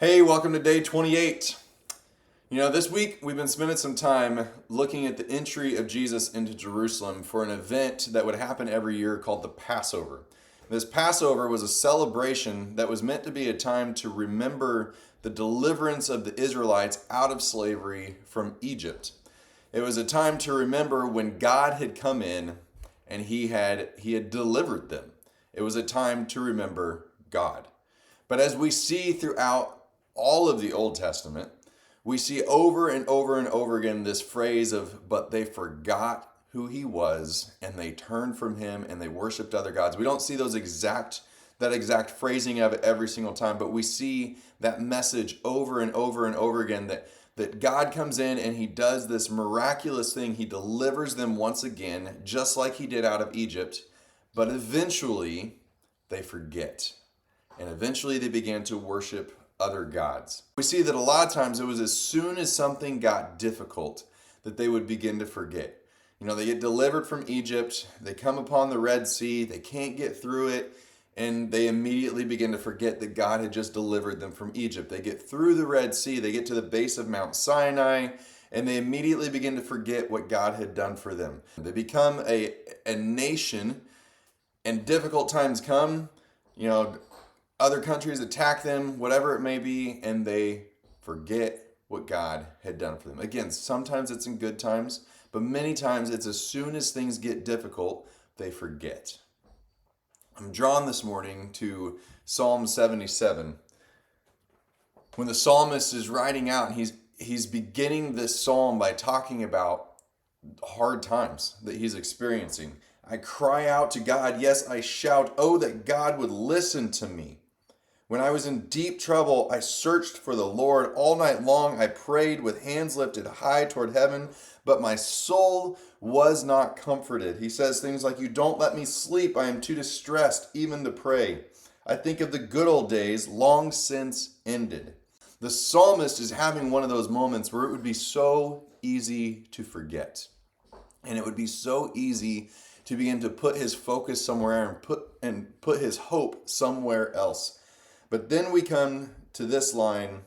Hey, welcome to day 28. This week we've been spending some time looking at the entry of Jesus into Jerusalem for an event that would happen every year called the Passover. This Passover was a celebration that was meant to be a time to remember the deliverance of the Israelites out of slavery from Egypt. It was a time to remember when God had come in and he had delivered them. It was a time to remember God. But as we see throughout all of the Old Testament, we see over and over and over again this phrase of, but they forgot who he was and they turned from him and they worshiped other gods. We don't see that exact phrasing of it every single time, but we see that message over and over and over again that God comes in and he does this miraculous thing. He delivers them once again, just like he did out of Egypt, but eventually they forget. And eventually they began to worship other gods. We see that a lot of times it was as soon as something got difficult that they would begin to forget. They get delivered from Egypt, they come upon the Red Sea, they can't get through it, and they immediately begin to forget that God had just delivered them from Egypt. They get through the Red Sea, they get to the base of Mount Sinai, and they immediately begin to forget what God had done for them. They become a nation, and difficult times come, other countries attack them, whatever it may be, and they forget what God had done for them. Again, sometimes it's in good times, but many times it's as soon as things get difficult, they forget. I'm drawn this morning to Psalm 77. When the psalmist is writing out, and he's beginning this psalm by talking about hard times that he's experiencing. I cry out to God, yes, I shout, oh, that God would listen to me. When I was in deep trouble, I searched for the Lord. All night long I prayed with hands lifted high toward heaven, but my soul was not comforted. He says things like, you don't let me sleep. I am too distressed even to pray. I think of the good old days long since ended. The psalmist is having one of those moments where it would be so easy to forget. And it would be so easy to begin to put his focus somewhere and put his hope somewhere else. But then we come to this line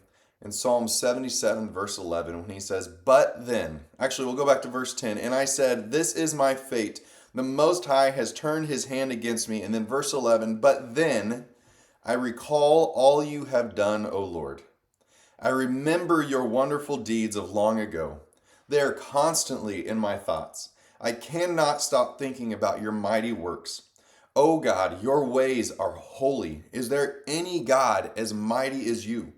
in Psalm 77, verse 11, when he says, but then, actually we'll go back to verse 10, and I said, this is my fate. The Most High has turned his hand against me. And then verse 11, but then I recall all you have done, O Lord. I remember your wonderful deeds of long ago. They are constantly in my thoughts. I cannot stop thinking about your mighty works. O God, your ways are holy. Is there any God as mighty as you?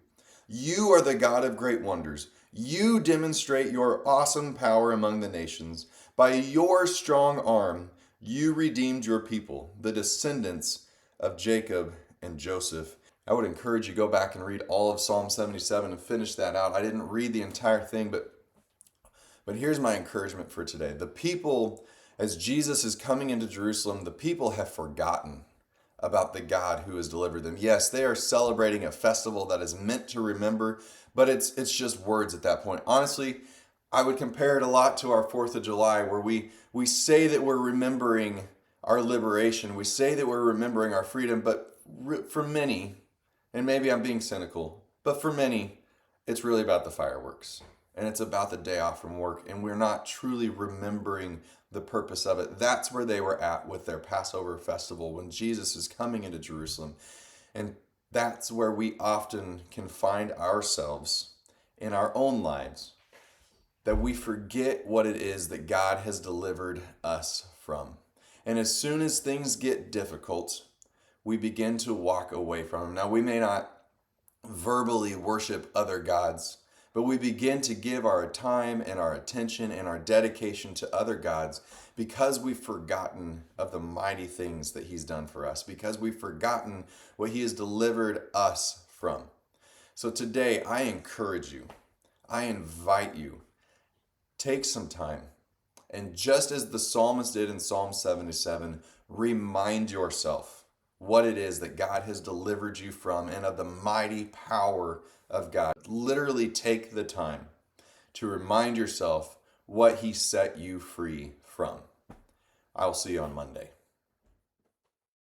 You are the God of great wonders. You demonstrate your awesome power among the nations. By your strong arm, you redeemed your people, the descendants of Jacob and Joseph. I would encourage you to go back and read all of Psalm 77 and finish that out. I didn't read the entire thing, but here's my encouragement for today. The people, as Jesus is coming into Jerusalem, the people have forgotten about the God who has delivered them. Yes, they are celebrating a festival that is meant to remember, but it's just words at that point. Honestly, I would compare it a lot to our 4th of July, where we say that we're remembering our liberation. We say that we're remembering our freedom, but for many, and maybe I'm being cynical, but for many, it's really about the fireworks. And it's about the day off from work, and we're not truly remembering the purpose of it. That's where they were at with their Passover festival when Jesus is coming into Jerusalem. And that's where we often can find ourselves in our own lives, that we forget what it is that God has delivered us from. And as soon as things get difficult, we begin to walk away from them. Now, we may not verbally worship other gods, but we begin to give our time and our attention and our dedication to other gods because we've forgotten of the mighty things that he's done for us, because we've forgotten what he has delivered us from. So today, I encourage you, I invite you, take some time, and just as the psalmist did in Psalm 77, remind yourself what it is that God has delivered you from and of the mighty power of God. Literally take the time to remind yourself what he set you free from. I'll see you on Monday.